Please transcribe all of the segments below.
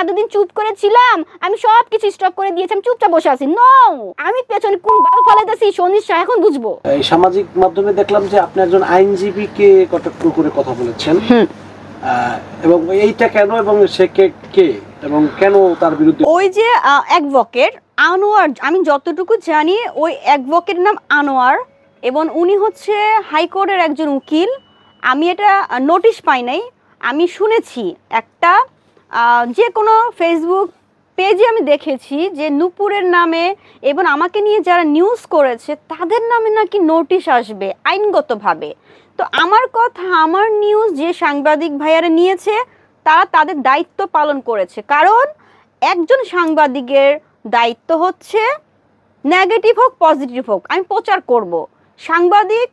এতদিন চুপ করে ছিলাম, আমি সব কিছু স্টপ করে দিয়েছি, আমি চুপচাপ বসে আছি। নো, আমি পেছনে কোন বাল ফলাইতেছি সঞ্জিত শাহ এখন বুঝবো। এই সামাজিক মাধ্যমে দেখলাম যে আপনি একজন আইনজীবীকে কটাক্ষ করে কথা বলেছেন, এবং এইটা কেন এবং সে কে এবং কেন তার বিরুদ্ধে? ওই যে অ্যাডভোকেট আনোয়ার, আমি যতটুকু জানি ওই অ্যাডভোকেট নাম আনোয়ার, এবং উনি হচ্ছে হাইকোর্টের একজন উকিল। আমি এটা নোটিশ পাই নাই, আমি শুনেছি একটা যে কোনো ফেসবুক পেজে আমি দেখেছি যে নূপুরের নামে এবং আমাকে নিয়ে যারা নিউজ করেছে তাদের নামে নাকি নোটিশ আসবে আইনগতভাবে। তো আমার কথা, আমার নিউজ যে সাংবাদিক ভাইয়ারা নিয়েছে তারা তাদের দায়িত্ব পালন করেছে, কারণ একজন সাংবাদিকের দায়িত্ব হচ্ছে নেগেটিভ হোক পজিটিভ হোক আমি প্রচার করব। সাংবাদিক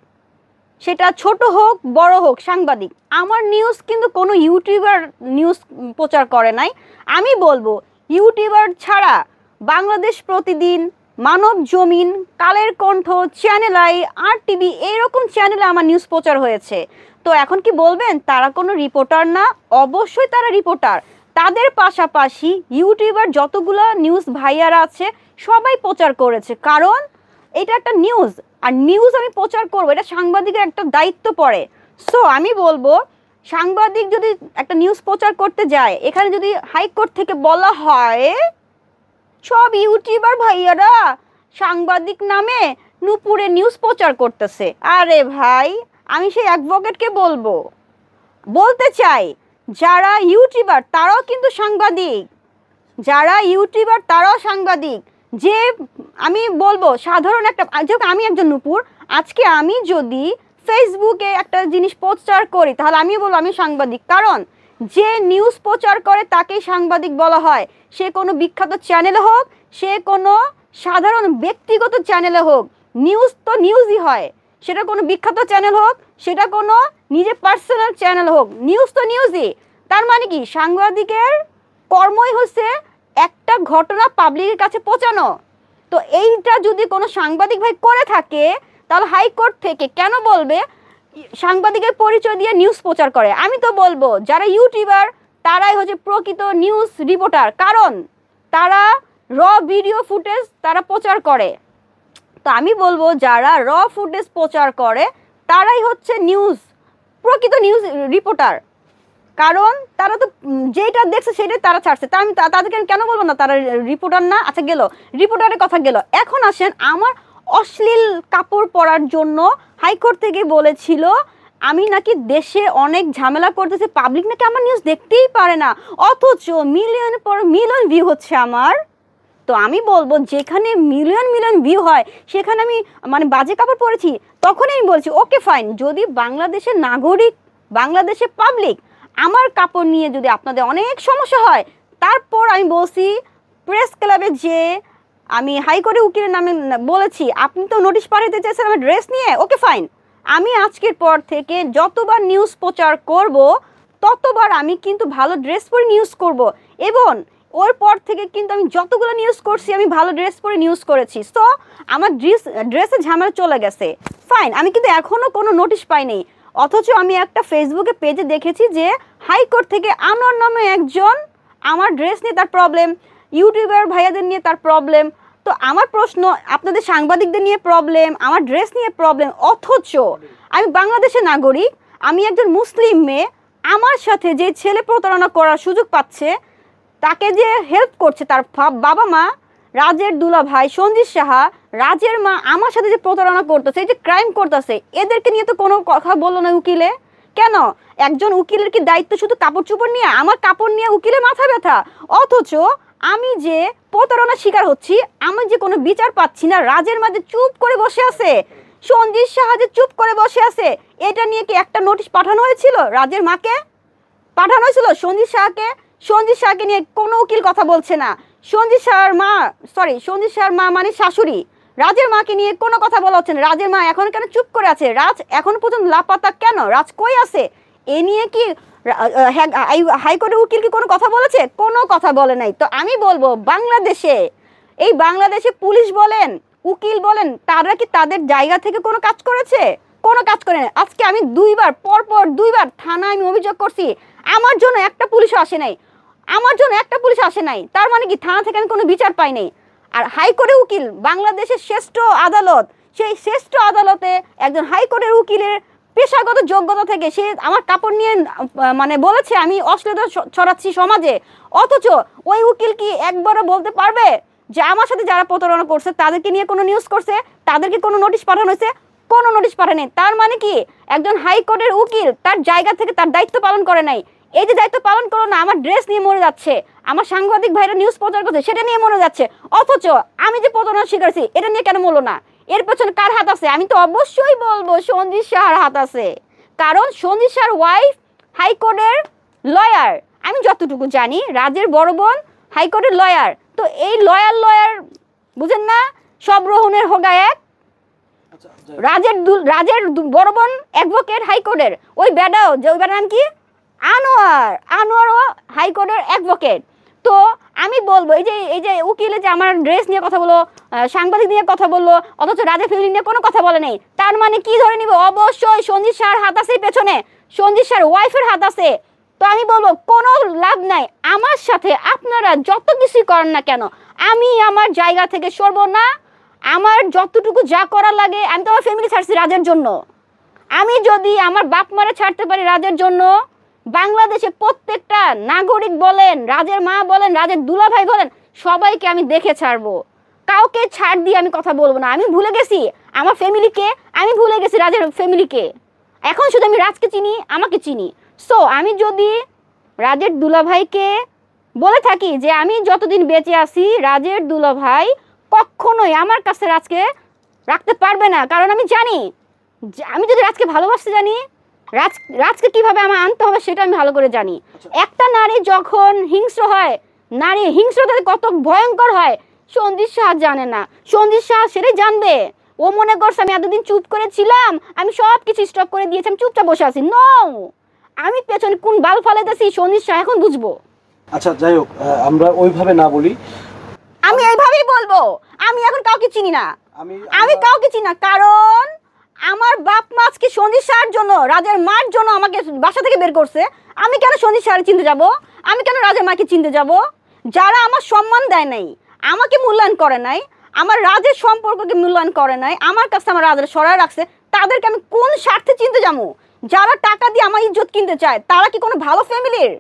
সেটা ছোট হোক বড় হোক সাংবাদিক। আমার নিউজ কিন্তু কোনো ইউটিউবার নিউজ প্রচার করে নাই। আমি বলবো ইউটিউবার ছাড়া বাংলাদেশ প্রতিদিন, মানব জমিন, Kaler Kantho, channel I, RTV এইরকম চ্যানেলে আমার নিউজ প্রচার হয়েছে। তো এখন কি বলবেন তারা কোনো রিপোর্টার না? অবশ্যই তারা রিপোর্টার। তাদের পাশাপাশি ইউটিউবার যতগুলো নিউজ ভাইয়ারা আছে সবাই প্রচার করেছে, কারণ এটা একটা নিউজ, আর নিউজ আমি প্রচার করবো এটা সাংবাদিকের একটা দায়িত্ব পড়ে। সো আমি বলবো সাংবাদিক যদি একটা নিউজ প্রচার করতে যায়, এখানে যদি হাইকোর্ট থেকে বলা হয় সব ইউটিউবার ভাইয়ারা সাংবাদিক নামে নূপুরে নিউজ প্রচার করতেছে, আরে ভাই আমি সেই অ্যাডভোকেটকে বলতে চাই যারা ইউটিউবার তারাও কিন্তু সাংবাদিক, যারা ইউটিউবার তারাও সাংবাদিক। যে আমি বলবো সাধারণ একটা, আমি একজন নূপুর, আজকে আমি যদি ফেসবুকে একটা জিনিস প্রচার করি তাহলে আমি বলবো আমি সাংবাদিক, কারণ যে নিউজ প্রচার করে তাকেই সাংবাদিক বলা হয়। সে কোনো বিখ্যাত চ্যানেলে হোক, সে কোনো সাধারণ ব্যক্তিগত চ্যানেলে হোক, নিউজ তো নিউজই হয়। সেটা কোনো বিখ্যাত চ্যানেল হোক, সেটা কোনো নিজের পার্সোনাল চ্যানেল হোক, নিউজ তো নিউজই। তার মানে কি সাংবাদিকের কর্মই হচ্ছে একটা ঘটনা পাবলিকের কাছে পৌঁছানো। তো এইটা যদি কোনো সাংবাদিক ভাই করে থাকে তাহলে হাইকোর্ট থেকে কেন বলবে সাংবাদিকের পরিচয় দিয়ে নিউজ প্রচার করে? আমি তো বলবো যারা ইউটিউবার তারাই হচ্ছে প্রকৃত নিউজ রিপোর্টার, কারণ তারা র ভিডিও ফুটেজ তারা প্রচার করে। তো আমি বলবো যারা র ফুটেজ প্রচার করে তারাই হচ্ছে প্রকৃত নিউজ রিপোর্টার, কারণ তারা তো যেটা দেখছে সেটাই তারা ছাড়ছে। তা আমি তাদেরকে কেন বলবো না তারা রিপোর্টার না? আচ্ছা গেল রিপোর্টারের কথা গেল, এখন আসেন আমার অশ্লীল কাপড় পরার জন্য হাইকোর্ট থেকে বলেছিল আমি নাকি দেশে অনেক ঝামেলা করতেছি, পাবলিক নাকি আমার নিউজ দেখতেই পারে না, অথচ মিলিয়ন পর মিলিয়ন ভিউ হচ্ছে আমার। তো আমি বলবো যেখানে মিলিয়ন মিলিয়ন ভিউ হয় সেখানে আমি মানে বাজে কাপড় পরেছি, তখনই আমি বলছি ওকে ফাইন। যদি বাংলাদেশের নাগরিক, বাংলাদেশের পাবলিক আমার কাপড় নিয়ে যদি আপনাদের অনেক সমস্যা হয়, তারপর আমি বলছি প্রেস ক্লাবে যে আমি হাইকোর্টে উকিলের নামে বলেছি আপনি তো নোটিশ পাঠাতে চাইছেন আমার ড্রেস নিয়ে, ওকে ফাইন। আমি আজকের পর থেকে যতবার নিউজ প্রচার করব ততবার আমি কিন্তু ভালো ড্রেস পরে নিউজ করব, এবং ওর পর থেকে কিন্তু আমি যতগুলো নিউজ করছি আমি ভালো ড্রেস পরে নিউজ করেছি। সো আমার ড্রেসের ঝামেলা চলে গেছে, ফাইন। আমি কিন্তু এখনও কোনো নোটিশ পাইনি, অথচ আমি একটা ফেসবুকে পেজে দেখেছি যে হাইকোর্ট থেকে আনোয়ার নামে একজন, আমার ড্রেস নিয়ে তার প্রবলেম, ইউটিউবার ভাইয়াদের নিয়ে তার প্রবলেম। তো আমার প্রশ্ন আপনাদের সাংবাদিকদের নিয়ে প্রবলেম, আমার ড্রেস নিয়ে প্রবলেম, অথচ আমি বাংলাদেশের নাগরিক, আমি একজন মুসলিম মেয়ে, আমার সাথে যে ছেলে প্রতারণা করার সুযোগ পাচ্ছে, তাকে যে হেল্প করছে তার বাবা মা, রাজের দুলা ভাই সঞ্জিত সাহা, রাজের মা আমার সাথে যে প্রতারণা করতেছে, এই যে ক্রাইম করতেছে, এদেরকে নিয়ে তো কোনো কথা বললো না উকিলে। কেন? একজন উকিলের কি দায়িত্ব শুধু কাপড় চোপড় নিয়ে? আমার কাপড় নিয়ে উকিলের মাথা ব্যথা, অথচ আমি যে প্রতারণার শিকার হচ্ছি, আমি যে কোনো বিচার পাচ্ছি না। রাজের মা যে চুপ করে বসে আছে, সঞ্জিত সাহা যে চুপ করে বসে আছে, এটা নিয়ে কি একটা নোটিশ পাঠানো হয়েছিল? রাজের মাকে পাঠানো হয়েছিল, সঞ্জিত শাহকে নিয়ে কোনো উকিল কথা বলছে না। সঞ্জিত শাহর মা মানে শাশুড়ি, রাজের মাকে নিয়ে কোনো কথা বলা হচ্ছে না। রাজের মা এখন কেন চুপ করে আছে? রাজ এখন পর্যন্ত লাপাত্তা কেন? রাজ কই আছে? এ নিয়ে কি হাইকোর্টের উকিল কি কোনো কথা বলেছে? কোনো কথা বলে নাই। তো আমি বলবো বাংলাদেশে পুলিশ বলেন, উকিল বলেন, তারা কি তাদের জায়গা থেকে কোনো কাজ করেছে? কোনো কাজ করে না। আজকে আমি পরপর দুইবার থানায় আমি অভিযোগ করছি, আমার জন্য একটা পুলিশও আসে নাই। আমার জন্য একটা পুলিশ আসে নাই, তার মানে কি থানা থেকে আমি কোনো বিচার পাই নাই। আর হাইকোর্টের উকিল বাংলাদেশের শ্রেষ্ঠ আদালত, সেই শ্রেষ্ঠ আদালতে একজন হাইকোর্টের উকিলের পেশাগত যোগ্যতা থেকে সে আমার কাপড় নিয়ে মানে বলেছে আমি অশ্লীলতা ছড়াচ্ছি সমাজে, অথচ ওই উকিল কি একবারও বলতে পারবে যে আমার সাথে যারা প্রতারণা করছে তাদেরকে নিয়ে কোনো নিউজ করছে, তাদেরকে কোনো নোটিশ পাঠানো হয়েছে? কোনো নোটিশ পাঠায়নি। তার মানে কি একজন হাইকোর্টের উকিল তার জায়গা থেকে তার দায়িত্ব পালন করে নাই। এই যে দায়িত্ব পালন করো না, আমার ড্রেস নিয়ে মরে যাচ্ছে, আমার সাংবাদিক ভাইরা নিউজ প্রচার করছে সেটা নিয়ে মরে যাচ্ছে, অথচ আমি যে প্রতারণা শিকারছি এটা নিয়ে কেন মরলো না? এর পেছনে কার হাত আছে? আমি তো অবশ্যই বলবো সঞ্জিত শাহর হাত আছে, কারণ সঞ্জিত শাহর ওয়াইফ হাইকোর্টের লয়ার। আমি যতটুকু জানি রাজের বড় বোন হাইকোর্টের লয়ার। তো এই লয়ার বুঝেন না, সব রহনের হোগা এক। রাজের বড় বোন অ্যাডভোকেট হাইকোর্টের, ওই বেডাও যে ওই বেডার নাম কি আনোয়ারও হাইকোর্টের অ্যাডভোকেট। তো আমি বলবো এই যে উকিলে যে আমার ড্রেস নিয়ে কথা বলো, সাংবাদিক নিয়ে কথা বললো, অথচ রাজের ফ্যামিলি নিয়ে কোনো কথা বলে নেই, তার মানে কি ধরে নিব? অবশ্যই সঞ্জিত শাহর হাত আছে পেছনে, সঞ্জিত শাহর ওয়াইফের হাত আছে। তো আমি বলবো কোনো লাভ নাই, আমার সাথে আপনারা যত কিছুই করেন না কেন আমি আমার জায়গা থেকে সরবো না। আমার যতটুকু যা করার লাগে, আমি তো আমার ফ্যামিলি ছাড়ছি রাজের জন্য। আমি যদি আমার বাপ মারে ছাড়তে পারি রাজের জন্য, বাংলাদেশে প্রত্যেকটা নাগরিক বলেন, রাজের মা বলেন, রাজের দুলাভাই বলেন, সবাইকে আমি দেখে ছাড়বো। কাউকে ছাড় দিয়ে আমি কথা বলবো না। আমি ভুলে গেছি আমার ফ্যামিলিকে, আমি ভুলে গেছি রাজের ফ্যামিলিকে, এখন শুধু আমি রাজকে চিনি, আমাকে চিনি। সো আমি যদি রাজের দুলাভাইকে বলে থাকি যে আমি যতদিন বেঁচে আছি রাজের দুলাভাই কখনোই আমার কাছে রাজকে রাখতে পারবে না, কারণ আমি জানি আমি যদি রাজকে ভালোবাসতে জানি, রাজকে কিভাবে আমার আনতে হবে সেটা আমি ভালো করে জানি। একটা নারী যখন হিংস্র হয়, নারী হিংস্রতা কত ভয়ঙ্কর হয় সঞ্জিত শাহ জানে না, সঞ্জিত শাহ সেটাই জানবে। ও মনে করছে আমি এতদিন চুপ করে ছিলাম, আমি সব কিছু স্টপ করে দিয়েছি, আমি চুপচাপ বসে আছি। নো, আমি পেছনে কোন বাল ফালাইতেছি সঞ্জিত শাহ এখন বুঝবো। আচ্ছা যাই হোক, আমরা ওইভাবে না বলি, আমি এইভাবেই বলবো। আমি এখন কাউকে চিনি না, আমি কাউকে চিনি না, কারণ আমার বাপ মা আজকে সঞ্জিত শাহর জন্য, রাজের মার জন্য আমাকে বাসা থেকে বের করছে। আমি কেন সঞ্জিত শাহর চিনতে যাব? আমি কেন রাজের মাকে চিনতে যাব? যারা আমার সম্মান দেয় নাই, আমাকে মূল্যায়ন করে নাই, আমার রাজের সম্পর্ককে মূল্যায়ন করে নাই, আমার কাছে আমার রাজের সরায় রাখছে, তাদেরকে আমি কোন স্বার্থে চিনতে যাবো? যারা টাকা দিয়ে আমার ইজ্জত কিনতে চায় তারা কি কোনো ভালো ফ্যামিলির?